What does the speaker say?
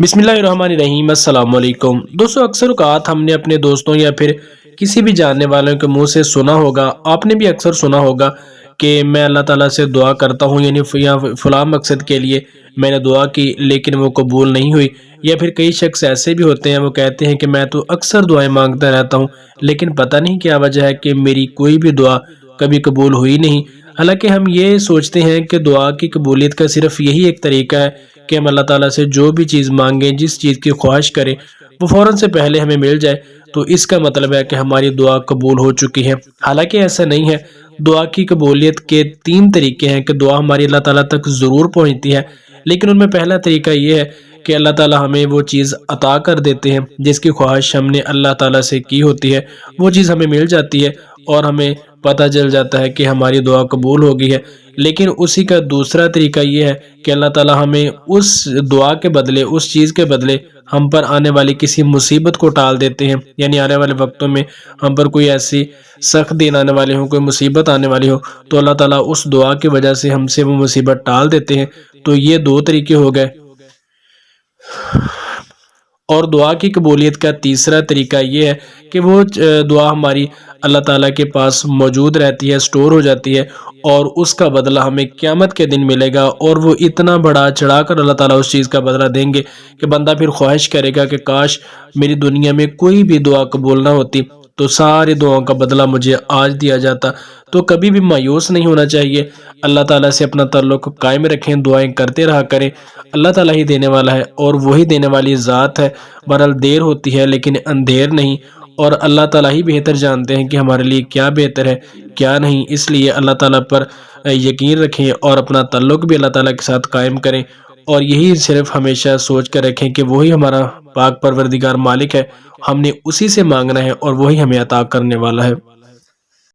बिस्मिल्लाहिर्रहमानिर्रहीम। अस्सलाम वालेकुम दोस्तों, अक्सर औक़ात हमने अपने दोस्तों या फिर किसी भी जानने वालों के मुंह से सुना होगा, आपने भी अक्सर सुना होगा कि मैं अल्लाह ताला से दुआ करता हूँ, यानी या फ़लाँ मकसद के लिए मैंने दुआ की लेकिन वो कबूल नहीं हुई। या फिर कई शख्स ऐसे भी होते हैं, वो कहते हैं कि मैं तो अक्सर दुआएं मांगता रहता हूँ लेकिन पता नहीं क्या वजह है कि मेरी कोई भी दुआ कभी कबूल हुई नहीं। हालांकि हम ये सोचते हैं कि दुआ की कबूलियत का सिर्फ यही एक तरीका है कि हम अल्लाह ताला से जो भी चीज़ मांगें, जिस चीज़ की ख्वाहिश करें, वो फ़ौरन से पहले हमें मिल जाए, तो इसका मतलब है कि हमारी दुआ कबूल हो चुकी है। हालांकि ऐसा नहीं है। दुआ की कबूलियत के तीन तरीके हैं कि दुआ हमारी अल्लाह ताला तक ज़रूर पहुँचती है, लेकिन उनमें पहला तरीका ये है कि अल्लाह ताला हमें वो चीज़ अता कर देते हैं जिसकी ख्वाहिश हमने अल्लाह ताला से की होती है, वो चीज़ हमें मिल जाती है और हमें पता चल जाता है कि हमारी दुआ कबूल हो गई है। लेकिन उसी का दूसरा तरीका ये है कि अल्लाह ताला हमें उस दुआ के बदले, उस चीज़ के बदले हम पर आने वाली किसी मुसीबत को टाल देते हैं। यानी आने वाले वक्तों में हम पर कोई ऐसी सख्त दिन आने वाले हो, कोई मुसीबत आने वाली हो, तो अल्लाह ताला उस दुआ की वजह से हमसे वो मुसीबत टाल देते हैं। तो ये दो तरीके हो गए। और दुआ की कबूलियत का तीसरा तरीका ये है कि वो दुआ हमारी अल्लाह ताला के पास मौजूद रहती है, स्टोर हो जाती है, और उसका बदला हमें क़यामत के दिन मिलेगा। और वो इतना बड़ा चढ़ाकर अल्लाह ताला उस चीज़ का बदला देंगे कि बंदा फिर ख्वाहिश करेगा कि काश मेरी दुनिया में कोई भी दुआ कबूल ना होती, तो सारी दुआओं का बदला मुझे आज दिया जाता। तो कभी भी मायूस नहीं होना चाहिए। अल्लाह ताला से अपना ताल्लुक़ कायम रखें, दुआएं करते रहा करें। अल्लाह ताला ही देने वाला है और वही देने वाली ज़ात है। बहरहाल देर होती है लेकिन अंधेर नहीं, और अल्लाह ताला ही बेहतर जानते हैं कि हमारे लिए क्या बेहतर है क्या नहीं। इसलिए अल्लाह ताला पर यकीन रखें और अपना ताल्लुक़ भी अल्लाह ताला के साथ कायम करें, और यही सिर्फ हमेशा सोच कर रखें कि वही हमारा पाक परवरदिगार मालिक है, हमने उसी से मांगना है और वही हमें अता करने वाला है।